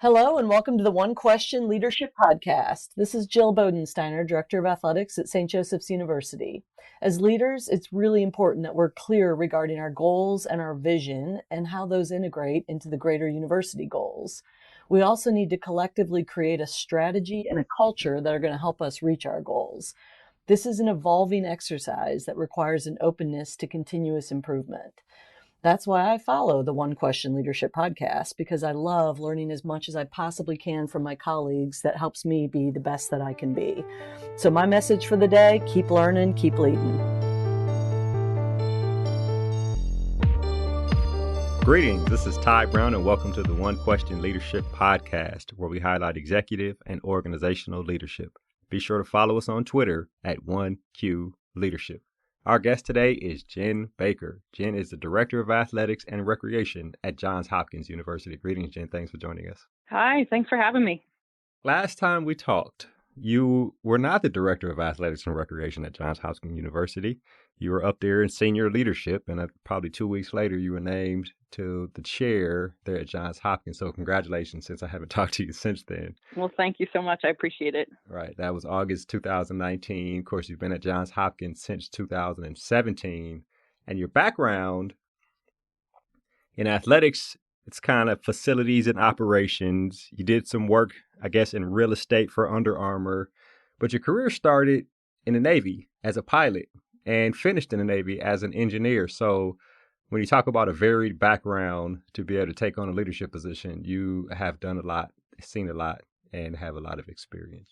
Hello and welcome to the One Question Leadership Podcast. This is Jill Bodensteiner, Director of Athletics at St. Joseph's University. As leaders, it's really important that we're clear regarding our goals and our vision and how those integrate into the greater university goals. We also need to collectively create a strategy and a culture that are going to help us reach our goals. This is an evolving exercise that requires an openness to continuous improvement. That's why I follow the One Question Leadership Podcast, because I love learning as much as I possibly can from my colleagues that helps me be the best that I can be. So my message for the day, keep learning, keep leading. Greetings, this is Ty Brown and welcome to the One Question Leadership Podcast, where we highlight executive and organizational leadership. Be sure to follow us on Twitter at 1Q Leadership. Our guest today is Jen Baker. Jen is the Director of Athletics and Recreation at Johns Hopkins University. Greetings, Jen. Thanks for joining us. Hi, thanks for having me. Last time we talked, you were not the Director of Athletics and Recreation at Johns Hopkins University. You were up there in senior leadership, and probably 2 weeks later, you were named to the chair there at Johns Hopkins. So congratulations, since I haven't talked to you since then. Well, thank you so much. I appreciate it. Right. That was August 2019. Of course, you've been at Johns Hopkins since 2017. And your background in athletics, it's kind of facilities and operations. You did some work, I guess, in real estate for Under Armour. But your career started in the Navy as a pilot and finished in the Navy as an engineer. So when you talk about a varied background to be able to take on a leadership position, you have done a lot, seen a lot, and have a lot of experience.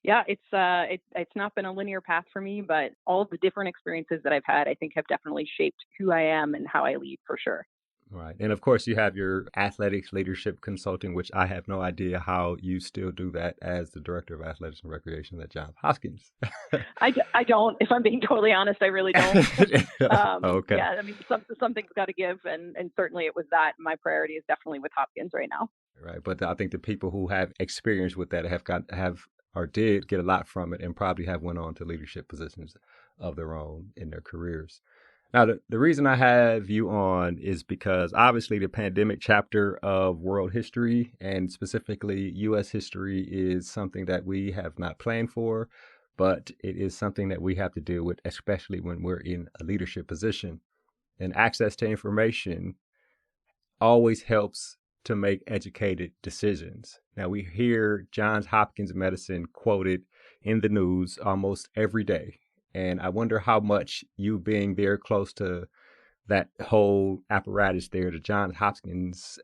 Yeah, it's not been a linear path for me, but all of the different experiences that I've had, I think, have definitely shaped who I am and how I lead for sure. Right. And of course, you have your athletics leadership consulting, which I have no idea how you still do that as the Director of Athletics and Recreation at Johns Hopkins. I don't, if I'm being totally honest, I really don't. Okay. Yeah, I mean, something's got to give. And certainly it was that. My priority is definitely with Hopkins right now. Right. But I think the people who have experience with that did get a lot from it and probably have went on to leadership positions of their own in their careers. Now, the reason I have you on is because obviously the pandemic chapter of world history and specifically U.S. history is something that we have not planned for, but it is something that we have to deal with, especially when we're in a leadership position. And access to information always helps to make educated decisions. Now, we hear Johns Hopkins medicine quoted in the news almost every day. And I wonder how much you being there close to that whole apparatus there, the Johns Hopkins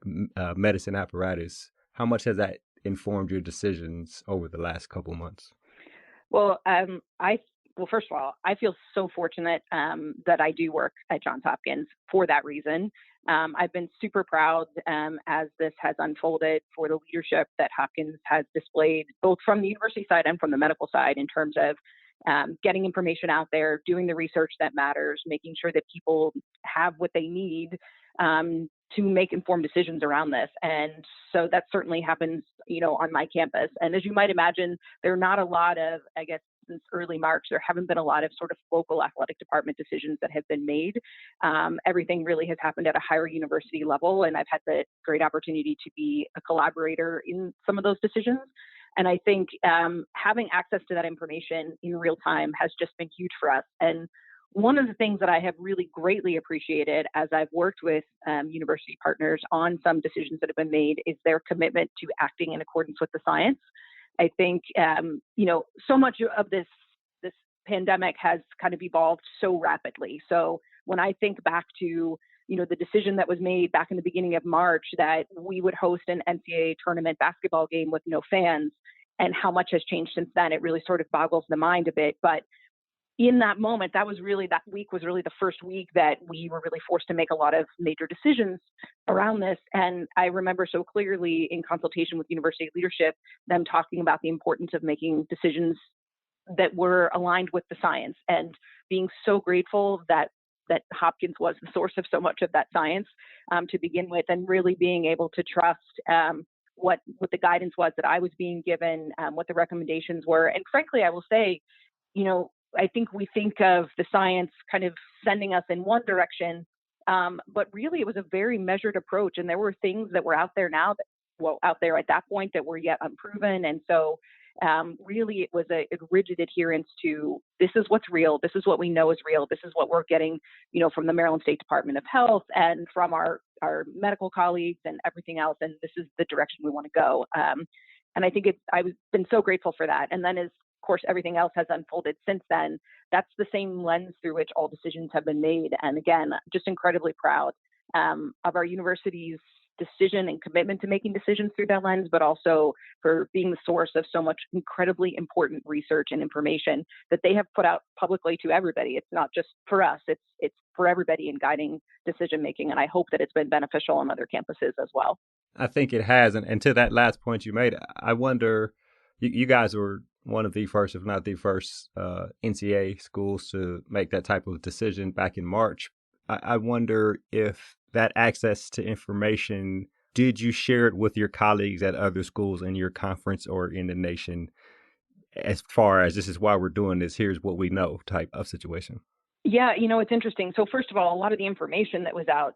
medicine apparatus, how much has that informed your decisions over the last couple months? Well, first of all, I feel so fortunate that I do work at Johns Hopkins for that reason. I've been super proud as this has unfolded for the leadership that Hopkins has displayed, both from the university side and from the medical side, in terms of getting information out there, doing the research that matters, making sure that people have what they need to make informed decisions around this. And so that certainly happens, on my campus. And as you might imagine, there are not a lot of, I guess, since early March, there haven't been a lot of sort of local athletic department decisions that have been made. Everything really has happened at a higher university level. And I've had the great opportunity to be a collaborator in some of those decisions. And I think having access to that information in real time has just been huge for us. And one of the things that I have really greatly appreciated as I've worked with university partners on some decisions that have been made is their commitment to acting in accordance with the science. I think, so much of this pandemic has kind of evolved so rapidly. So when I think back to the decision that was made back in the beginning of March that we would host an NCAA tournament basketball game with no fans, and how much has changed since then, it really sort of boggles the mind a bit. But in that moment, that week was really the first week that we were really forced to make a lot of major decisions around this. And I remember so clearly in consultation with university leadership, them talking about the importance of making decisions that were aligned with the science, and being so grateful that Hopkins was the source of so much of that science to begin with, and really being able to trust what the guidance was that I was being given, what the recommendations were. And frankly, I will say, I think we think of the science kind of sending us in one direction, but really it was a very measured approach. And there were things that were out there now that out there at that point that were yet unproven. And so really it was a rigid adherence to, this is what's real, this is what we know is real, this is what we're getting, from the Maryland State Department of Health and from our medical colleagues and everything else, and this is the direction we want to go. And I think I've been so grateful for that. And then as of course everything else has unfolded since then, that's the same lens through which all decisions have been made. And again, just incredibly proud of our university's decision and commitment to making decisions through that lens, but also for being the source of so much incredibly important research and information that they have put out publicly to everybody. It's not just for us, it's for everybody in guiding decision making. And I hope that it's been beneficial on other campuses as well. I think it has. And to that last point you made, I wonder, you guys were one of the first, if not the first, NCA schools to make that type of decision back in March. I wonder if that access to information, did you share it with your colleagues at other schools in your conference or in the nation, as far as this is why we're doing this, here's what we know type of situation? Yeah, it's interesting. So first of all, a lot of the information that was out,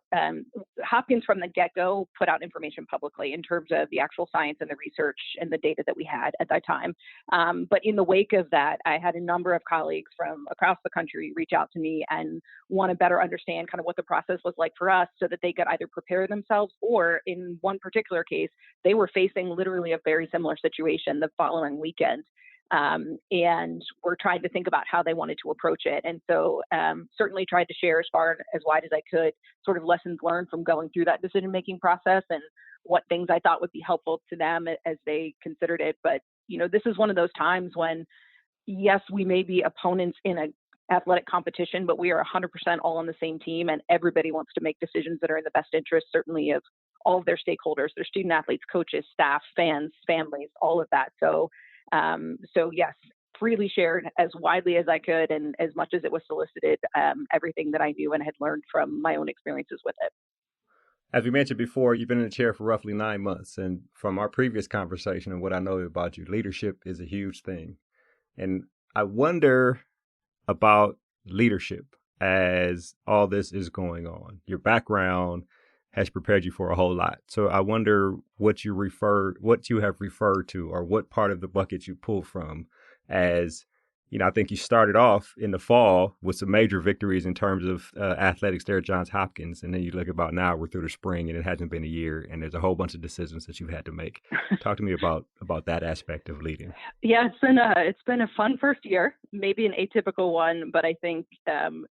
Hopkins from the get-go put out information publicly in terms of the actual science and the research and the data that we had at that time. But in the wake of that, I had a number of colleagues from across the country reach out to me and want to better understand kind of what the process was like for us so that they could either prepare themselves, or in one particular case, they were facing literally a very similar situation the following weekend. And we're trying to think about how they wanted to approach it. And so certainly tried to share as far as wide as I could, sort of lessons learned from going through that decision-making process and what things I thought would be helpful to them as they considered it. But, this is one of those times when, yes, we may be opponents in an athletic competition, but we are 100% all on the same team, and everybody wants to make decisions that are in the best interest, certainly of all of their stakeholders, their student athletes, coaches, staff, fans, families, all of that. So yes, freely shared as widely as I could and as much as it was solicited, everything that I knew and had learned from my own experiences with it. As we mentioned before, you've been in the chair for roughly 9 months. And from our previous conversation and what I know about you, leadership is a huge thing. And I wonder about leadership as all this is going on. Your background has prepared you for a whole lot. So I wonder what you have referred to, or what part of the bucket you pull from as, I think you started off in the fall with some major victories in terms of athletics there at Johns Hopkins. And then you look about now, we're through the spring and it hasn't been a year and there's a whole bunch of decisions that you've had to make. Talk to me about that aspect of leading. Yeah, it's been a fun first year, maybe an atypical one, but I think,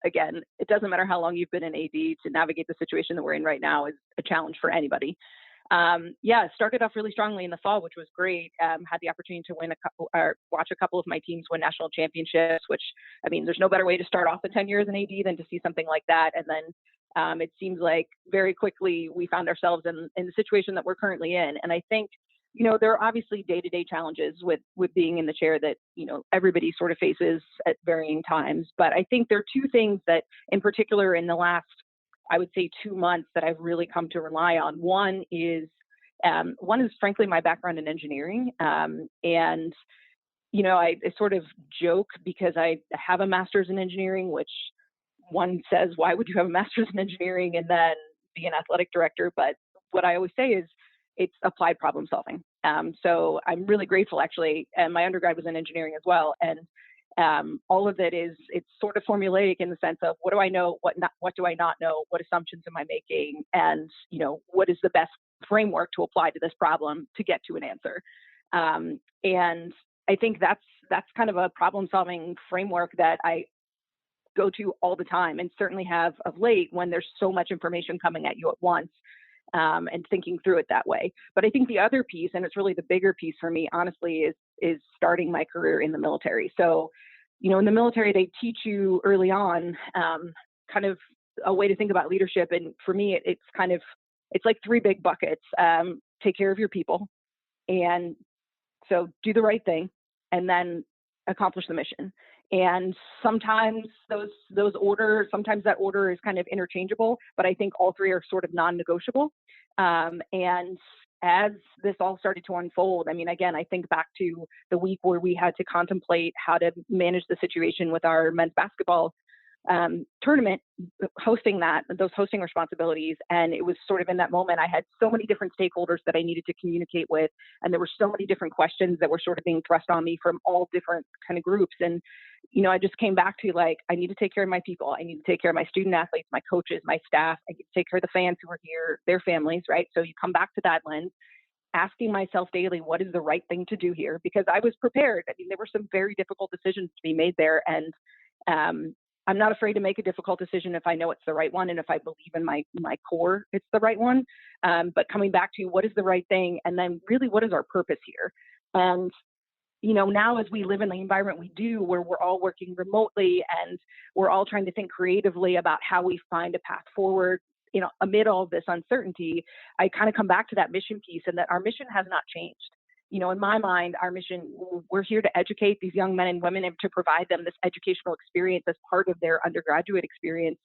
again, it doesn't matter how long you've been in AD, to navigate the situation that we're in right now is a challenge for anybody. It started off really strongly in the fall, which was great. Had the opportunity to watch a couple of my teams win national championships, which, there's no better way to start off the 10 years in AD than to see something like that. And then it seems like very quickly we found ourselves in the situation that we're currently in. And I think, there are obviously day-to-day challenges with being in the chair that, everybody sort of faces at varying times. But I think there are two things that in particular in the last, I would say, 2 months that I've really come to rely on. One is frankly my background in engineering. And, I sort of joke because I have a master's in engineering, which one says, why would you have a master's in engineering and then be an athletic director? But what I always say is it's applied problem solving. So I'm really grateful, actually. And my undergrad was in engineering as well. And all of it's sort of formulaic in the sense of what do I know, what do I not know, what assumptions am I making, and what is the best framework to apply to this problem to get to an answer. And I think that's kind of a problem solving framework that I go to all the time, and certainly have of late when there's so much information coming at you at once. And thinking through it that way. But I think the other piece, and it's really the bigger piece for me, honestly, is starting my career in the military. So, in the military, they teach you early on kind of a way to think about leadership. And for me, it's like 3 big buckets. Take care of your people. And so do the right thing and then accomplish the mission. And sometimes sometimes that order is kind of interchangeable, but I think all 3 are sort of non-negotiable. And as this all started to unfold, again, I think back to the week where we had to contemplate how to manage the situation with our men's basketball tournament, hosting those hosting responsibilities. And it was sort of in that moment, I had so many different stakeholders that I needed to communicate with. And there were so many different questions that were sort of being thrust on me from all different kind of groups. And, I just came back to like, I need to take care of my people. I need to take care of my student athletes, my coaches, my staff. I need to take care of the fans who are here, their families, right? So you come back to that lens, asking myself daily, what is the right thing to do here? Because I was prepared. I mean, there were some very difficult decisions to be made there. And I'm not afraid to make a difficult decision if I know it's the right one and if I believe in my core it's the right one. But coming back to what is the right thing, and then really what is our purpose here? And now as we live in the environment we do, where we're all working remotely and we're all trying to think creatively about how we find a path forward, amid all of this uncertainty, I kind of come back to that mission piece, and that our mission has not changed. In my mind, our mission, we're here to educate these young men and women and to provide them this educational experience as part of their undergraduate experience,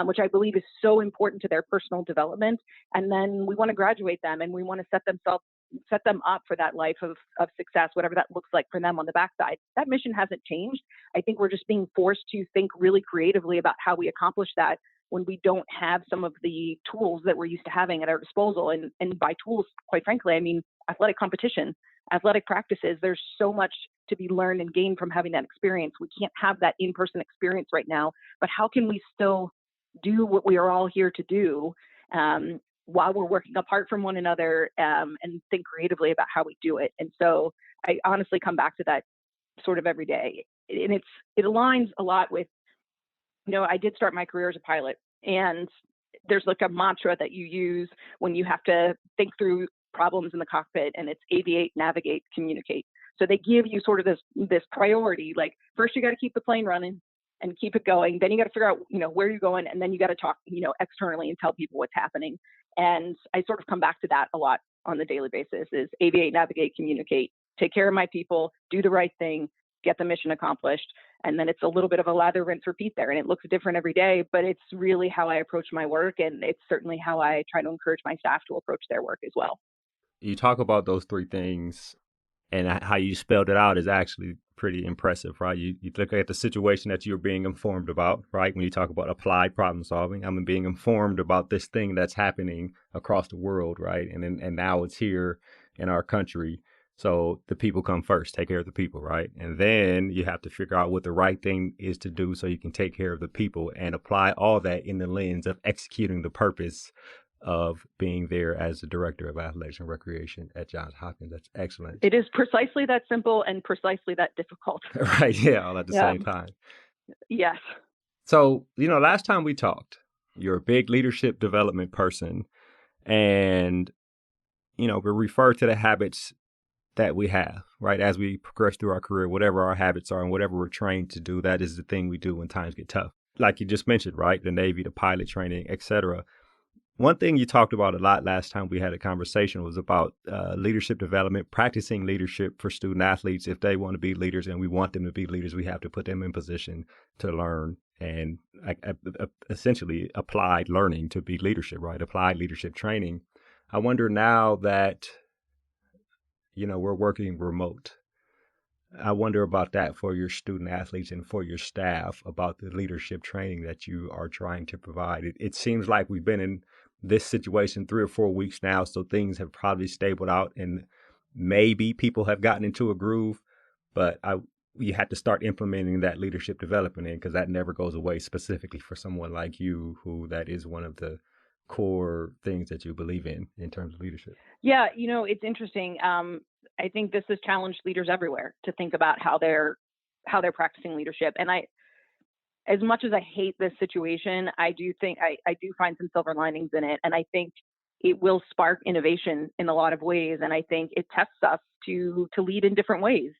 which I believe is so important to their personal development. And then we want to graduate them, and we want to set them up for that life of success, whatever that looks like for them on the backside. That mission hasn't changed. I think we're just being forced to think really creatively about how we accomplish that when we don't have some of the tools that we're used to having at our disposal. And by tools, quite frankly, I mean athletic competition, athletic practices. There's so much to be learned and gained from having that experience. We can't have that in-person experience right now, but how can we still do what we are all here to do while we're working apart from one another, and think creatively about how we do it? And so I honestly come back to that sort of every day. And it aligns a lot with, I did start my career as a pilot, and there's like a mantra that you use when you have to think through problems in the cockpit, and it's aviate, navigate, communicate. So they give you sort of this priority, like first you got to keep the plane running and keep it going. Then you got to figure out, where you're going. And then you got to talk, externally and tell people what's happening. And I sort of come back to that a lot on the daily basis, is aviate, navigate, communicate, take care of my people, do the right thing, get the mission accomplished. And then it's a little bit of a lather, rinse, repeat there. And it looks different every day, but it's really how I approach my work. And it's certainly how I try to encourage my staff to approach their work as well. You talk about those three things, and how you spelled it out is actually pretty impressive, right? You look at the situation that you're being informed about, right? When you talk about applied problem solving, I'm being informed about this thing that's happening across the world, right? And now it's here in our country. So the people come first, take care of the people, right? And then you have to figure out what the right thing is to do so you can take care of the people, and apply all that in the lens of executing the purpose of being there as the director of athletics and recreation at Johns Hopkins. That's excellent. It is precisely that simple and precisely that difficult. Right. Yeah. All at the same time. Yes. So, last time we talked, you're a big leadership development person, and, we refer to the habits that we have, right? As we progress through our career, whatever our habits are and whatever we're trained to do, that is the thing we do when times get tough. Like you just mentioned, right? The Navy, the pilot training, etc. One thing you talked about a lot last time we had a conversation was about leadership development, practicing leadership for student athletes. If they want to be leaders and we want them to be leaders, we have to put them in position to learn, and essentially applied learning to be leadership, right? Applied leadership training. I wonder now that, we're working remote, I wonder about that for your student athletes and for your staff, about the leadership training that you are trying to provide. It seems like we've been in this situation 3 or 4 weeks now, so things have probably stabled out and maybe people have gotten into a groove, but you have to start implementing that leadership development in, because that never goes away, specifically for someone like you, who that is one of the core things that you believe in terms of leadership. Yeah, it's interesting. I think this has challenged leaders everywhere to think about how they're practicing leadership. And as much as I hate this situation, I do think I do find some silver linings in it. And I think it will spark innovation in a lot of ways. And I think it tests us to lead in different ways.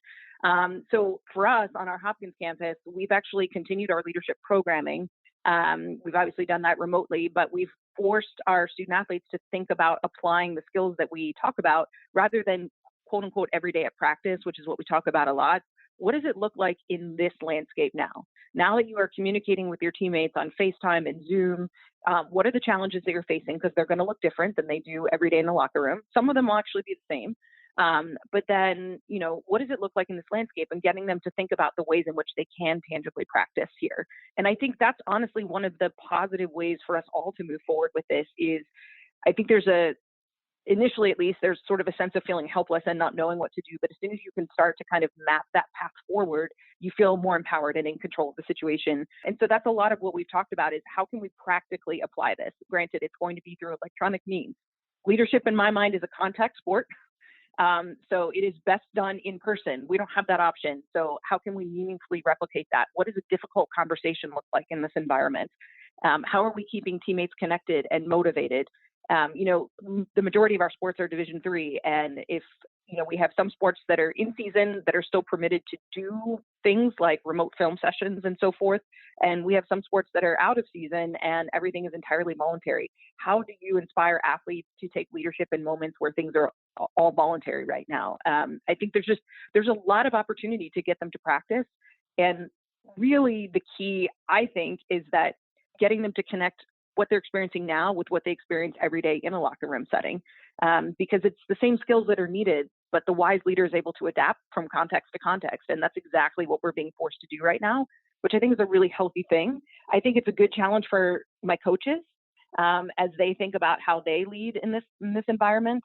So for us on our Hopkins campus, we've actually continued our leadership programming. We've obviously done that remotely, but we've forced our student athletes to think about applying the skills that we talk about, rather than quote unquote every day at practice, which is what we talk about a lot. What does it look like in this landscape now? Now that you are communicating with your teammates on FaceTime and Zoom, what are the challenges that you're facing? Because they're going to look different than they do every day in the locker room. Some of them will actually be the same. But then, what does it look like in this landscape, and getting them to think about the ways in which they can tangibly practice here. And I think that's honestly one of the positive ways for us all to move forward with this is I think initially at least, there's sort of a sense of feeling helpless and not knowing what to do. But as soon as you can start to kind of map that path forward, you feel more empowered and in control of the situation. And so that's a lot of what we've talked about is how can we practically apply this? Granted, it's going to be through electronic means. Leadership, in my mind, is a contact sport. So it is best done in person. We don't have that option. So how can we meaningfully replicate that? What does a difficult conversation look like in this environment? How are we keeping teammates connected and motivated? The majority of our sports are Division III, and if we have some sports that are in season that are still permitted to do things like remote film sessions and so forth, and we have some sports that are out of season and everything is entirely voluntary. How do you inspire athletes to take leadership in moments where things are all voluntary right now? I think there's a lot of opportunity to get them to practice, and really the key, I think, is that getting them to connect what they're experiencing now with what they experience every day in a locker room setting, because it's the same skills that are needed, but the wise leader is able to adapt from context to context. And that's exactly what we're being forced to do right now, which I think is a really healthy thing. I think it's a good challenge for my coaches as they think about how they lead in this environment.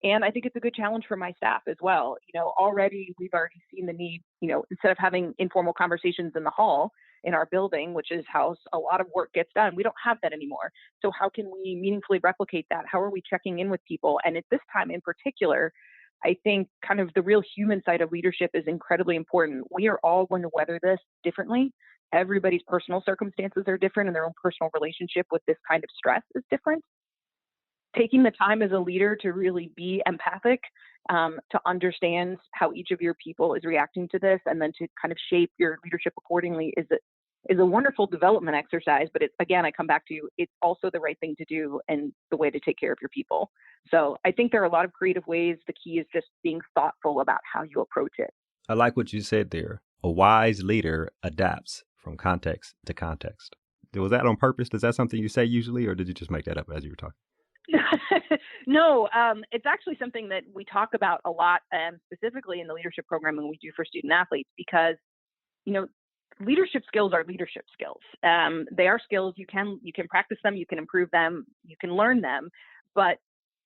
And I think it's a good challenge for my staff as well. Already we've already seen the need, instead of having informal conversations in the hall in our building, which is how a lot of work gets done, we don't have that anymore. So how can we meaningfully replicate that? How are we checking in with people? And at this time in particular, I think kind of the real human side of leadership is incredibly important. We are all going to weather this differently. Everybody's personal circumstances are different, and their own personal relationship with this kind of stress is different. Taking the time as a leader to really be empathic, to understand how each of your people is reacting to this, and then to kind of shape your leadership accordingly is a wonderful development exercise. But again, I come back to it's also the right thing to do and the way to take care of your people. So I think there are a lot of creative ways. The key is just being thoughtful about how you approach it. I like what you said there. A wise leader adapts from context to context. Was that on purpose? Is that something you say usually, or did you just make that up as you were talking? No, it's actually something that we talk about a lot, specifically in the leadership program and we do for student athletes, because, leadership skills are leadership skills. They are skills. You can practice them, you can improve them, you can learn them. But,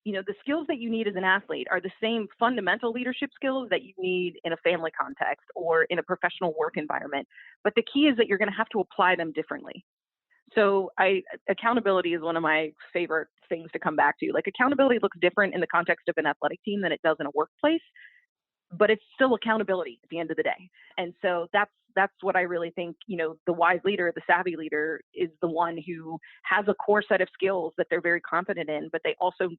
the skills that you need as an athlete are the same fundamental leadership skills that you need in a family context or in a professional work environment. But the key is that you're going to have to apply them differently. So accountability is one of my favorite things to come back to. Like, accountability looks different in the context of an athletic team than it does in a workplace, but it's still accountability at the end of the day. And so that's what I really think, the wise leader, the savvy leader is the one who has a core set of skills that they're very confident in, but they also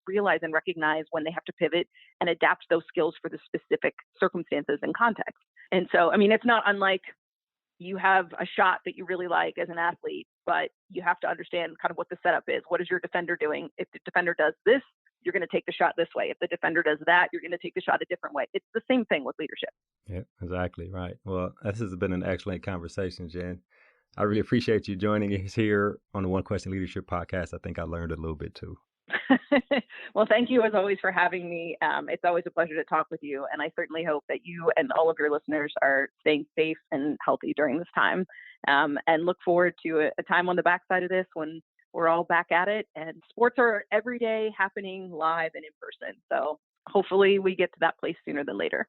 realize and recognize when they have to pivot and adapt those skills for the specific circumstances and context. And so, it's not unlike you have a shot that you really like as an athlete, but you have to understand kind of what the setup is. What is your defender doing? If the defender does this, you're going to take the shot this way. If the defender does that, you're going to take the shot a different way. It's the same thing with leadership. Yeah, exactly. Right. Well, this has been an excellent conversation, Jen. I really appreciate you joining us here on the One Question Leadership podcast. I think I learned a little bit too. Well, thank you as always for having me. It's always a pleasure to talk with you. And I certainly hope that you and all of your listeners are staying safe and healthy during this time, and look forward to a time on the backside of this when we're all back at it. And sports are every day happening live and in person. So hopefully we get to that place sooner than later.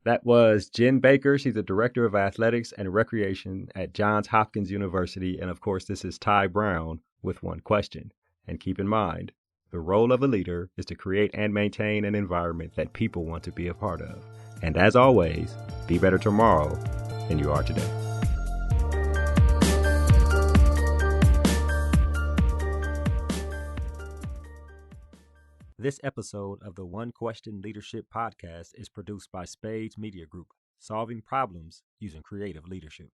That was Jen Baker. She's the Director of Athletics and Recreation at Johns Hopkins University. And of course, this is Ty Brown with One Question. And keep in mind, the role of a leader is to create and maintain an environment that people want to be a part of. And as always, be better tomorrow than you are today. This episode of the One Question Leadership podcast is produced by Spades Media Group, solving problems using creative leadership.